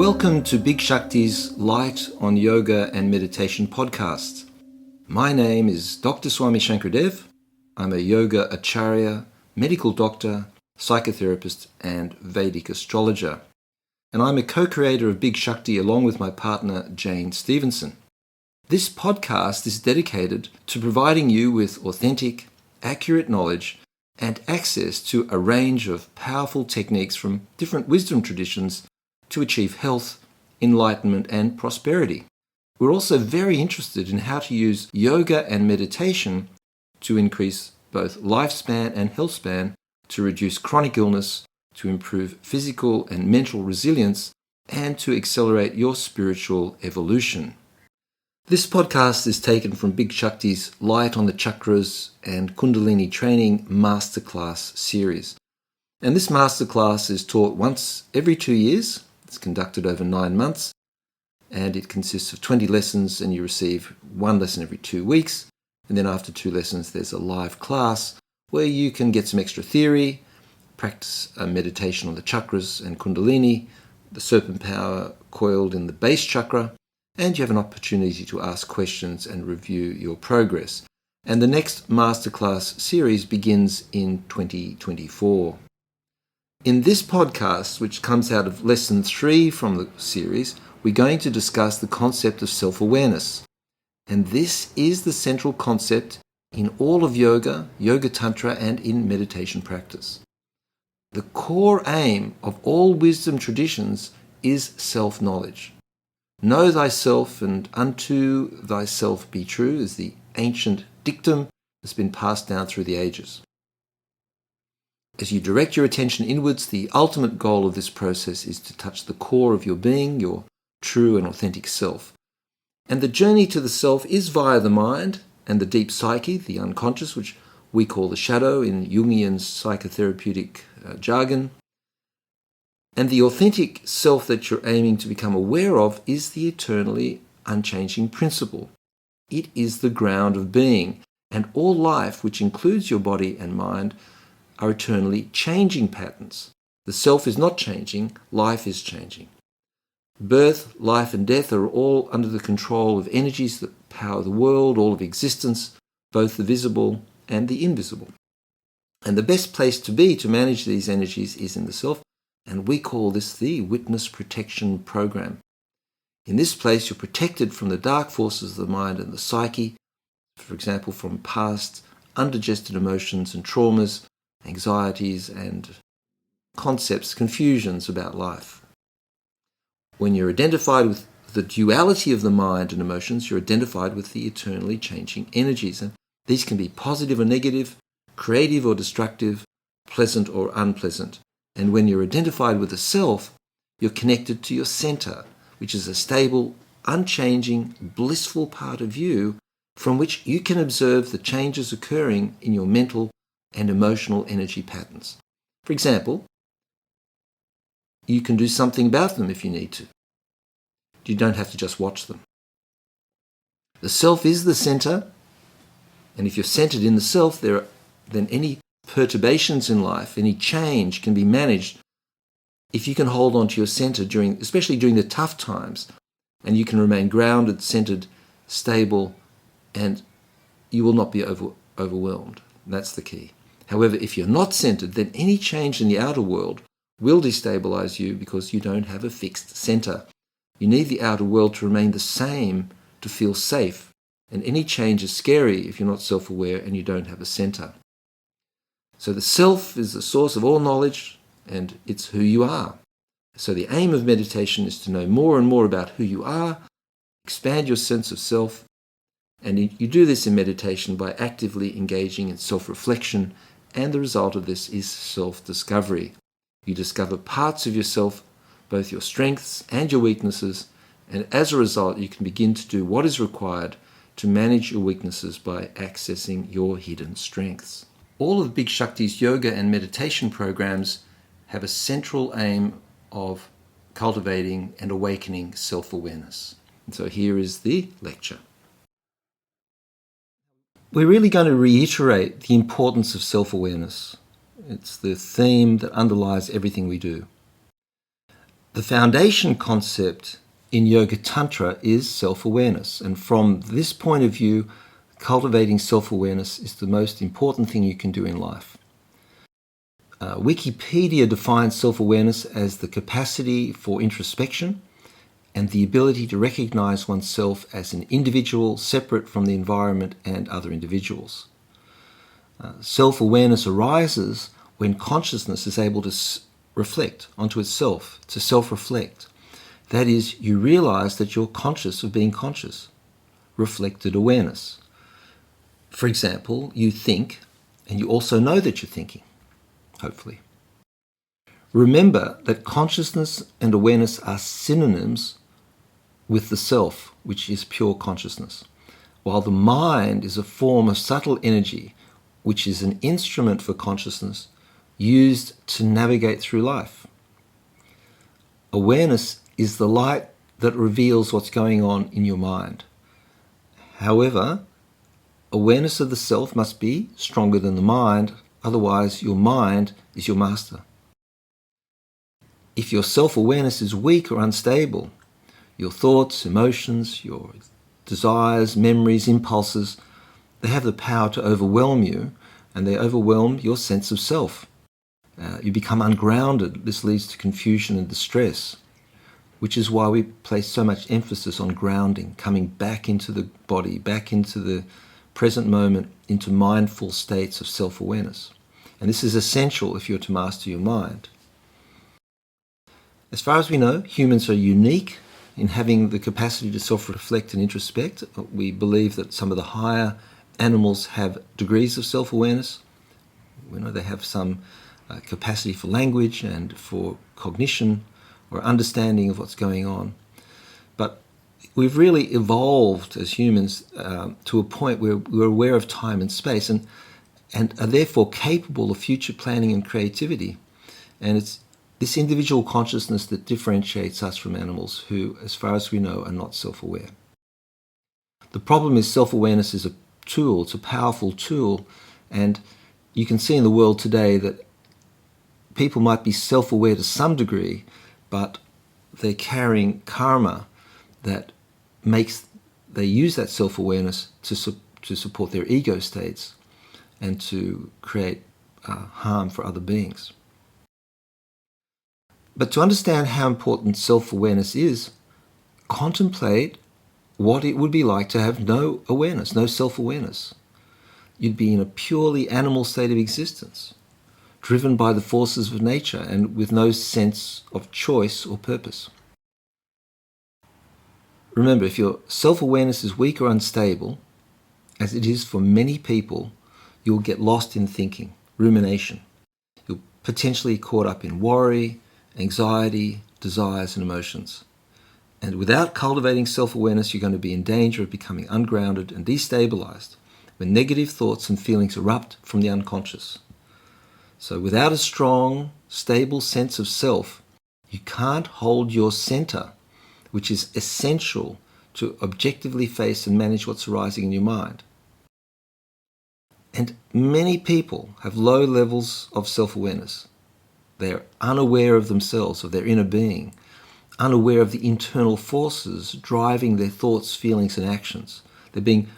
Welcome to Big Shakti's Light on Yoga and Meditation podcast. My name is Dr. Swami Shankradev. I'm a yoga acharya, medical doctor, psychotherapist and Vedic astrologer. And I'm a co-creator of Big Shakti along with my partner Jane Stevenson. This podcast is dedicated to providing you with authentic, accurate knowledge and access to a range of powerful techniques from different wisdom traditions to achieve health, enlightenment and prosperity. We're also very interested in how to use yoga and meditation to increase both lifespan and health span, to reduce chronic illness, to improve physical and mental resilience, and to accelerate your spiritual evolution. This podcast is taken from Big Shakti's Light on the Chakras and Kundalinī Training Masterclass series. And this masterclass is taught once every 2 years. It's conducted over 9 months, and it consists of 20 lessons, and you receive one lesson every 2 weeks. And then after 2 lessons, there's a live class where you can get some extra theory, practice a meditation on the chakras and Kundalini, the serpent power coiled in the base chakra, and you have an opportunity to ask questions and review your progress. And the next masterclass series begins in 2024. In this podcast, which comes out of lesson 3 from the series, we're going to discuss the concept of self-awareness. And this is the central concept in all of yoga, yoga tantra, and in meditation practice. The core aim of all wisdom traditions is self-knowledge. Know thyself and unto thyself be true is the ancient dictum that's been passed down through the ages. As you direct your attention inwards, the ultimate goal of this process is to touch the core of your being, your true and authentic self. And the journey to the self is via the mind and the deep psyche, the unconscious, which we call the shadow in Jungian psychotherapeutic jargon. And the authentic self that you're aiming to become aware of is the eternally unchanging principle. It is the ground of being, and all life, which includes your body and mind, are eternally changing patterns. The self is not changing, life is changing. Birth, life and death are all under the control of energies that power the world, all of existence, both the visible and the invisible. And the best place to be to manage these energies is in the self, and we call this the Witness Protection Program. In this place, you're protected from the dark forces of the mind and the psyche, for example, from past undigested emotions and traumas, anxieties and concepts, confusions about life. When you're identified with the duality of the mind and emotions, you're identified with the eternally changing energies. And these can be positive or negative, creative or destructive, pleasant or unpleasant. And when you're identified with the self, you're connected to your center, which is a stable, unchanging, blissful part of you from which you can observe the changes occurring in your mental and emotional energy patterns. For example, you can do something about them if you need to. You don't have to just watch them. The self is the center, and if you're centered in the self, then any perturbations in life, any change can be managed if you can hold on to your center especially during the tough times, and you can remain grounded, centered, stable, and you will not be overwhelmed. That's the key. However, if you're not centered, then any change in the outer world will destabilize you because you don't have a fixed center. You need the outer world to remain the same to feel safe, and any change is scary if you're not self-aware and you don't have a center. So the self is the source of all knowledge, and it's who you are. So the aim of meditation is to know more and more about who you are, expand your sense of self, and you do this in meditation by actively engaging in self-reflection, and the result of this is self-discovery. You discover parts of yourself, both your strengths and your weaknesses, and as a result you can begin to do what is required to manage your weaknesses by accessing your hidden strengths. All of Big Shakti's yoga and meditation programs have a central aim of cultivating and awakening self-awareness. And so here is the lecture. We're really going to reiterate the importance of self-awareness. It's the theme that underlies everything we do. The foundation concept in Yoga Tantra is self-awareness, and from this point of view, cultivating self-awareness is the most important thing you can do in life. Wikipedia defines self-awareness as the capacity for introspection and the ability to recognize oneself as an individual separate from the environment and other individuals. Self-awareness arises when consciousness is able to reflect onto itself, to self-reflect. That is, you realize that you're conscious of being conscious. Reflected awareness. For example, you think, and you also know that you're thinking, hopefully. Remember that consciousness and awareness are synonyms with the self, which is pure consciousness, while the mind is a form of subtle energy, which is an instrument for consciousness used to navigate through life. Awareness is the light that reveals what's going on in your mind. However, awareness of the self must be stronger than the mind, otherwise your mind is your master. If your self-awareness is weak or unstable, your thoughts, emotions, your desires, memories, impulses, they have the power to overwhelm you, and they overwhelm your sense of self. You become ungrounded. This leads to confusion and distress, which is why we place so much emphasis on grounding, coming back into the body, back into the present moment, into mindful states of self-awareness. And this is essential if you're to master your mind. As far as we know, humans are unique in having the capacity to self-reflect and introspect. We believe that some of the higher animals have degrees of self-awareness. We know they have some capacity for language and for cognition or understanding of what's going on. But we've really evolved as humans to a point where we're aware of time and space and are therefore capable of future planning and creativity. And it's this individual consciousness that differentiates us from animals who, as far as we know, are not self-aware. The problem is self-awareness is a tool, it's a powerful tool, and you can see in the world today that people might be self-aware to some degree, but they're carrying karma that makes they use that self-awareness to support their ego states and to create harm for other beings. But to understand how important self-awareness is, contemplate what it would be like to have no awareness, no self-awareness. You'd be in a purely animal state of existence, driven by the forces of nature and with no sense of choice or purpose. Remember, if your self-awareness is weak or unstable, as it is for many people, you'll get lost in thinking, rumination. You'll potentially caught up in worry, anxiety, desires and emotions. And without cultivating self-awareness, you're going to be in danger of becoming ungrounded and destabilized when negative thoughts and feelings erupt from the unconscious. So without a strong, stable sense of self, you can't hold your center, which is essential to objectively face and manage what's arising in your mind. And many people have low levels of self-awareness. They're unaware of themselves, of their inner being, unaware of the internal forces driving their thoughts, feelings, and actions. They're being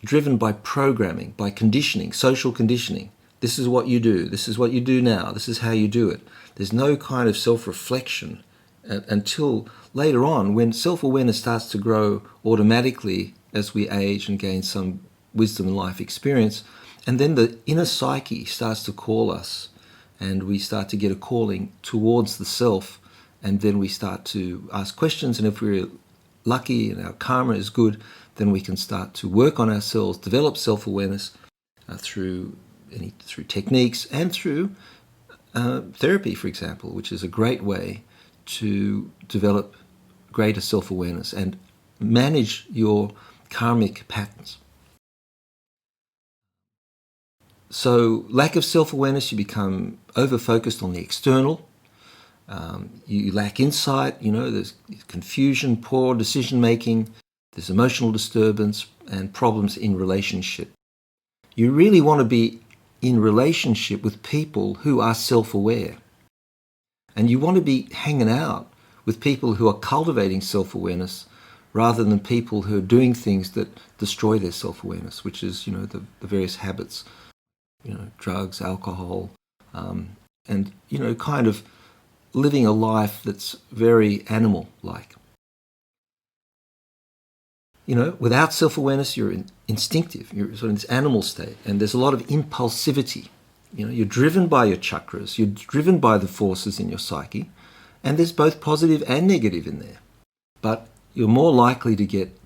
driven by programming, by conditioning, social conditioning. This is what you do. This is what you do now. This is how you do it. There's no kind of self-reflection until later on, when self-awareness starts to grow automatically as we age and gain some wisdom and life experience. And then the inner psyche starts to call us, and we start to get a calling towards the self, and then we start to ask questions, and if we're lucky and our karma is good, then we can start to work on ourselves, develop self-awareness through techniques and through therapy, for example, which is a great way to develop greater self-awareness and manage your karmic patterns. So lack of self-awareness, you become over-focused on the external. You lack insight, there's confusion, poor decision-making, there's emotional disturbance and problems in relationship. You really want to be in relationship with people who are self-aware. And you want to be hanging out with people who are cultivating self-awareness rather than people who are doing things that destroy their self-awareness, which is, the various habits, drugs, alcohol, and, kind of living a life that's very animal-like. Without self-awareness, you're instinctive. You're sort of in this animal state, and there's a lot of impulsivity. You're driven by your chakras. You're driven by the forces in your psyche, and there's both positive and negative in there. But you're more likely to get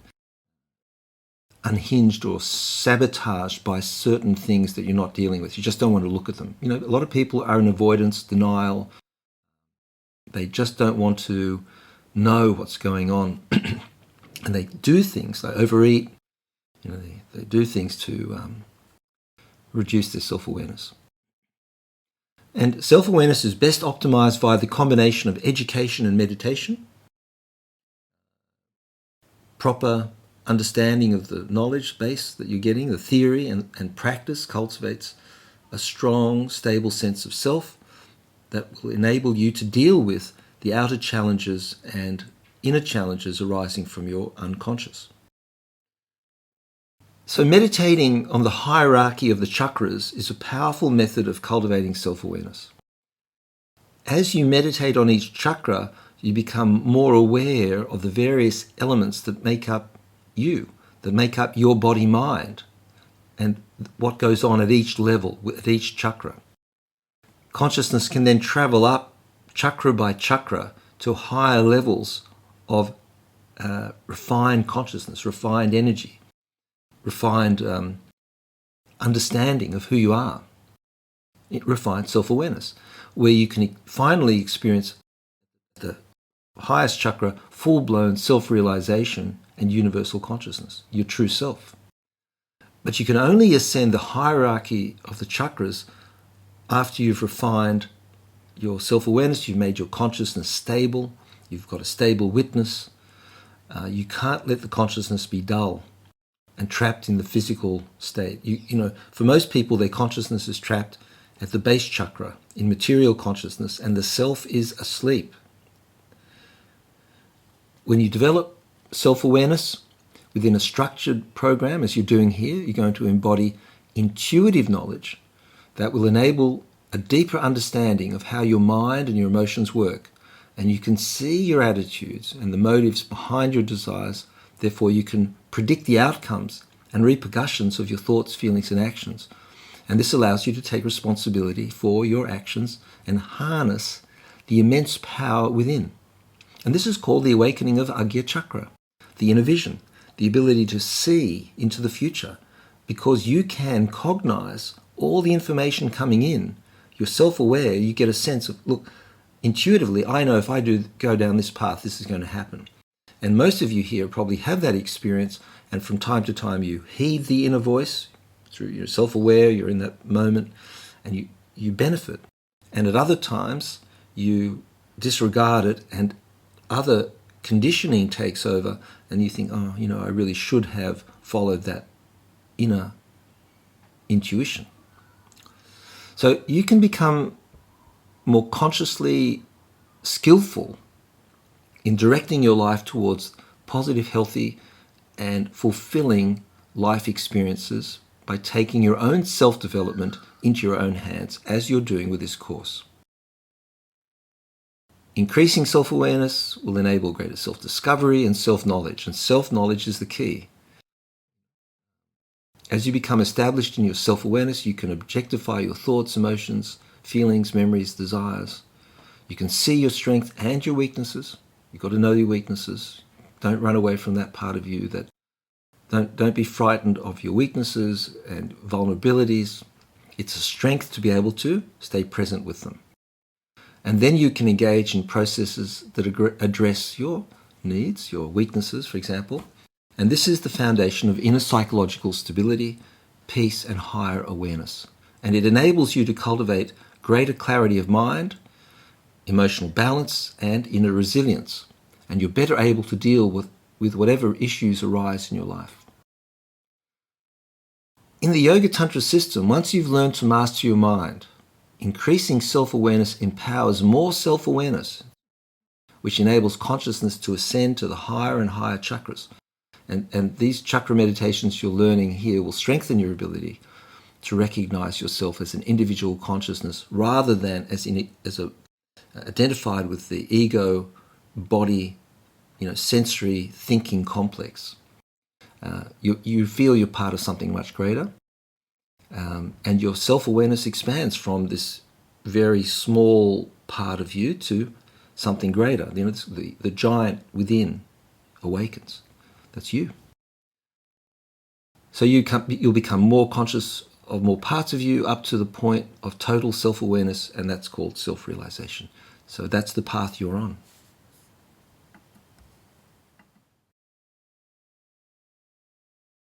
unhinged or sabotaged by certain things that you're not dealing with. You just don't want to look at them. A lot of people are in avoidance, denial. They just don't want to know what's going on. And they do things, they overeat, they do things to reduce their self-awareness. And self-awareness is best optimized via the combination of education and meditation, proper understanding of the knowledge base that you're getting, the theory and practice cultivates a strong, stable sense of self that will enable you to deal with the outer challenges and inner challenges arising from your unconscious. So meditating on the hierarchy of the chakras is a powerful method of cultivating self-awareness. As you meditate on each chakra, you become more aware of the various elements that make up you, that make up your body-mind, and what goes on at each level, at each chakra. Consciousness can then travel up chakra by chakra to higher levels of refined consciousness, refined energy, refined understanding of who you are, refined self-awareness, where you can finally experience the highest chakra, full-blown self-realization and universal consciousness, your true self. But you can only ascend the hierarchy of the chakras after you've refined your self-awareness, you've made your consciousness stable, you've got a stable witness. You can't let the consciousness be dull and trapped in the physical state. For most people, their consciousness is trapped at the base chakra, in material consciousness, and the self is asleep. When you develop self-awareness within a structured program, as you're doing here, you're going to embody intuitive knowledge that will enable a deeper understanding of how your mind and your emotions work. And you can see your attitudes and the motives behind your desires. Therefore, you can predict the outcomes and repercussions of your thoughts, feelings, and actions. And this allows you to take responsibility for your actions and harness the immense power within. And this is called the awakening of Agya Chakra, the inner vision, the ability to see into the future, because you can cognize all the information coming in. You're self-aware, you get a sense of, look, intuitively, I know if I do go down this path, this is going to happen. And most of you here probably have that experience, and from time to time you heed the inner voice, through you're self-aware, you're in that moment, and you benefit. And at other times, you disregard it, and other conditioning takes over, and you think, I really should have followed that inner intuition. So you can become more consciously skillful in directing your life towards positive, healthy, and fulfilling life experiences by taking your own self-development into your own hands, as you're doing with this course. Increasing self-awareness will enable greater self-discovery and self-knowledge, and self-knowledge is the key. As you become established in your self-awareness, you can objectify your thoughts, emotions, feelings, memories, desires. You can see your strength and your weaknesses. You've got to know your weaknesses. Don't run away from that part of you. Don't be frightened of your weaknesses and vulnerabilities. It's a strength to be able to stay present with them. And then you can engage in processes that address your needs, your weaknesses, for example. And this is the foundation of inner psychological stability, peace, and higher awareness. And it enables you to cultivate greater clarity of mind, emotional balance, and inner resilience. And you're better able to deal with whatever issues arise in your life. In the Yoga Tantra system, once you've learned to master your mind, increasing self-awareness empowers more self-awareness. which enables consciousness to ascend to the higher and higher chakras. And these chakra meditations you're learning here will strengthen your ability to recognize yourself as an individual consciousness rather than identified with the ego, body, sensory thinking complex. You feel you're part of something much greater, and your self-awareness expands from this very small part of you to something greater. The giant within awakens. That's you. So you'll become more conscious of more parts of you up to the point of total self-awareness, and that's called self-realization. So that's the path you're on.